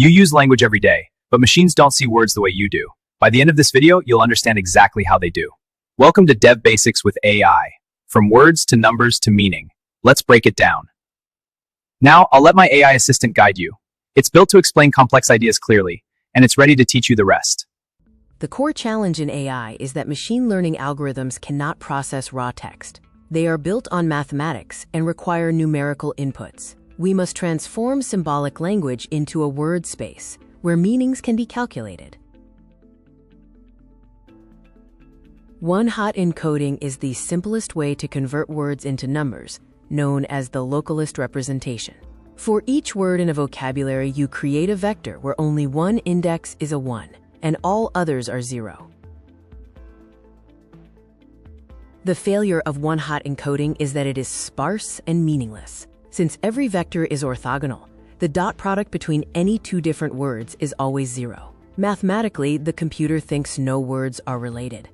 You use language every day, but machines don't see words the way you do. By the end of this video, you'll understand exactly how they do. Welcome to Dev Basics with AI. From words to numbers to meaning. Let's break it down. Now, I'll let my AI assistant guide you. It's built to explain complex ideas clearly, and it's ready to teach you the rest. The core challenge in AI is that machine learning algorithms cannot process raw text. They are built on mathematics and require numerical inputs. We must transform symbolic language into a word space, where meanings can be calculated. One-hot encoding is the simplest way to convert words into numbers, known as the localist representation. For each word in a vocabulary, you create a vector where only one index is a 1, and all others are 0. The failure of one-hot encoding is that it is sparse and meaningless. Since every vector is orthogonal, the dot product between any two different words is always 0. Mathematically, the computer thinks no words are related.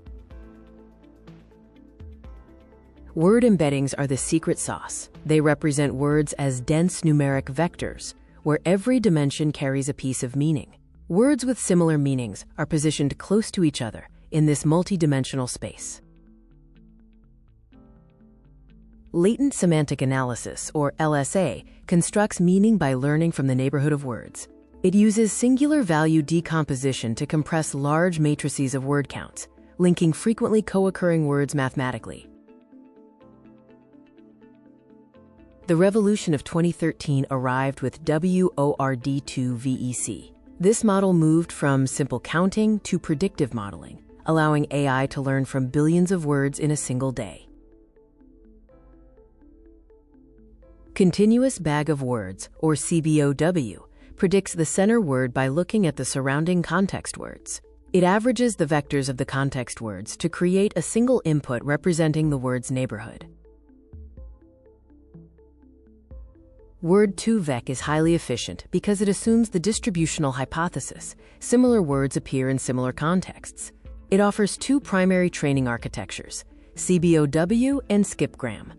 Word embeddings are the secret sauce. They represent words as dense numeric vectors, where every dimension carries a piece of meaning. Words with similar meanings are positioned close to each other in this multidimensional space. Latent Semantic Analysis, or LSA, constructs meaning by learning from the neighborhood of words. It uses singular value decomposition to compress large matrices of word counts, linking frequently co-occurring words mathematically. The revolution of 2013 arrived with WORD2VEC. This model moved from simple counting to predictive modeling, allowing AI to learn from billions of words in a single day. Continuous Bag of Words, or CBOW, predicts the center word by looking at the surrounding context words. It averages the vectors of the context words to create a single input representing the word's neighborhood. Word2Vec is highly efficient because it assumes the distributional hypothesis. Similar words appear in similar contexts. It offers two primary training architectures, CBOW and skipgram.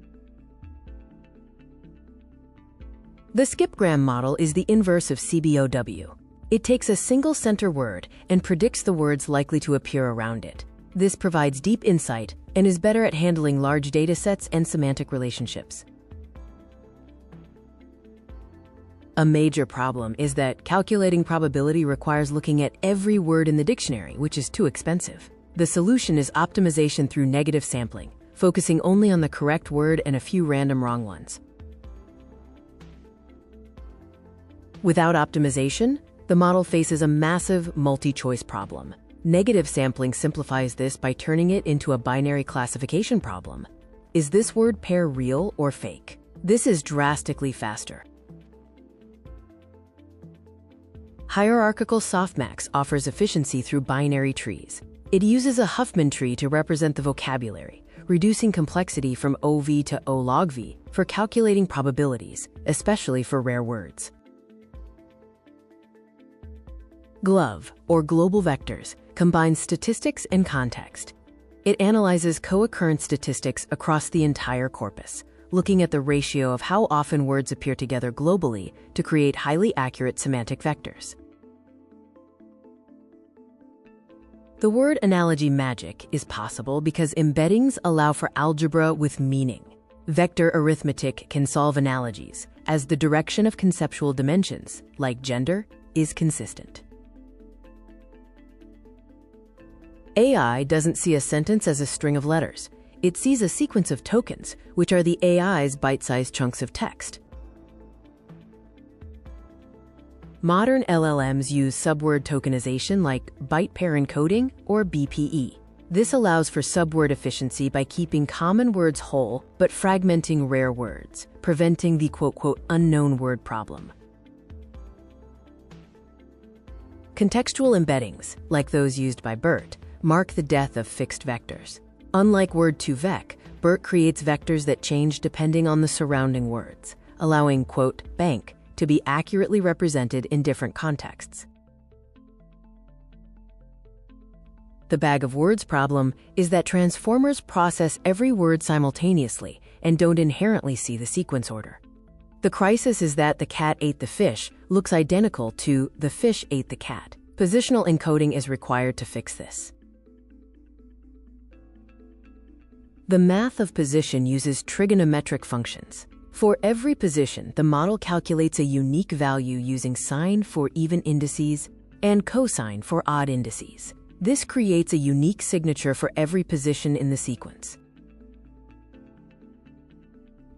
The skipgram model is the inverse of CBOW. It takes a single center word and predicts the words likely to appear around it. This provides deep insight and is better at handling large datasets and semantic relationships. A major problem is that calculating probability requires looking at every word in the dictionary, which is too expensive. The solution is optimization through negative sampling, focusing only on the correct word and a few random wrong ones. Without optimization, the model faces a massive multi-choice problem. Negative sampling simplifies this by turning it into a binary classification problem. Is this word pair real or fake? This is drastically faster. Hierarchical softmax offers efficiency through binary trees. It uses a Huffman tree to represent the vocabulary, reducing complexity from OV to O log V for calculating probabilities, especially for rare words. GLOVE, or Global Vectors, combines statistics and context. It analyzes co-occurrence statistics across the entire corpus, looking at the ratio of how often words appear together globally to create highly accurate semantic vectors. The word analogy magic is possible because embeddings allow for algebra with meaning. Vector arithmetic can solve analogies, as the direction of conceptual dimensions, like gender, is consistent. AI doesn't see a sentence as a string of letters. It sees a sequence of tokens, which are the AI's bite-sized chunks of text. Modern LLMs use subword tokenization like byte pair encoding or BPE. This allows for subword efficiency by keeping common words whole but fragmenting rare words, preventing the quote-quote unknown word problem. Contextual embeddings, like those used by BERT, mark the death of fixed vectors. Unlike Word2Vec, BERT creates vectors that change depending on the surrounding words, allowing, quote, bank to be accurately represented in different contexts. The bag of words problem is that transformers process every word simultaneously and don't inherently see the sequence order. The crisis is that the cat ate the fish looks identical to the fish ate the cat. Positional encoding is required to fix this. The math of position uses trigonometric functions. For every position, the model calculates a unique value using sine for even indices and cosine for odd indices. This creates a unique signature for every position in the sequence.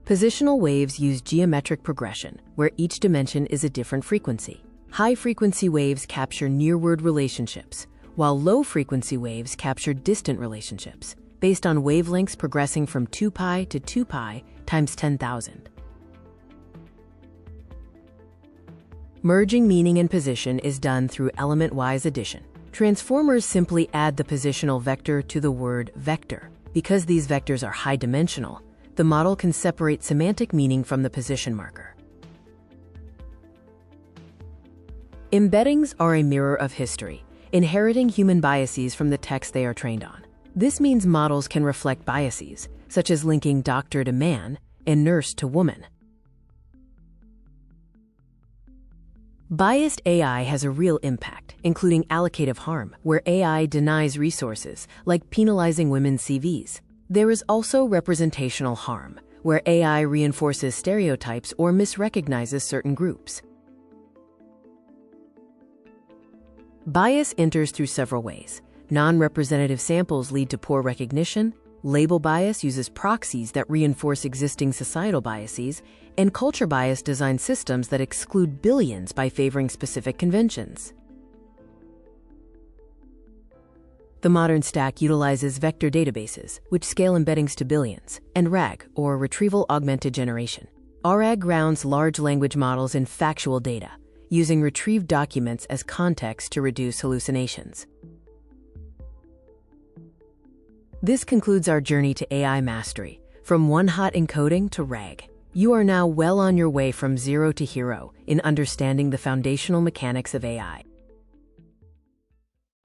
Positional waves use geometric progression, where each dimension is a different frequency. High-frequency waves capture near-word relationships, while low-frequency waves capture distant relationships, based on wavelengths progressing from 2π to 2π times 10,000. Merging meaning and position is done through element-wise addition. Transformers simply add the positional vector to the word vector. Because these vectors are high-dimensional, the model can separate semantic meaning from the position marker. Embeddings are a mirror of history, inheriting human biases from the text they are trained on. This means models can reflect biases, such as linking doctor to man and nurse to woman. Biased AI has a real impact, including allocative harm, where AI denies resources, like penalizing women's CVs. There is also representational harm, where AI reinforces stereotypes or misrecognizes certain groups. Bias enters through several ways. Non-representative samples lead to poor recognition, label bias uses proxies that reinforce existing societal biases, and culture bias designs systems that exclude billions by favoring specific conventions. The modern stack utilizes vector databases, which scale embeddings to billions, and RAG, or Retrieval-Augmented Generation. RAG grounds large language models in factual data, using retrieved documents as context to reduce hallucinations. This concludes our journey to AI mastery, from one-hot encoding to RAG. You are now well on your way from zero to hero in understanding the foundational mechanics of AI.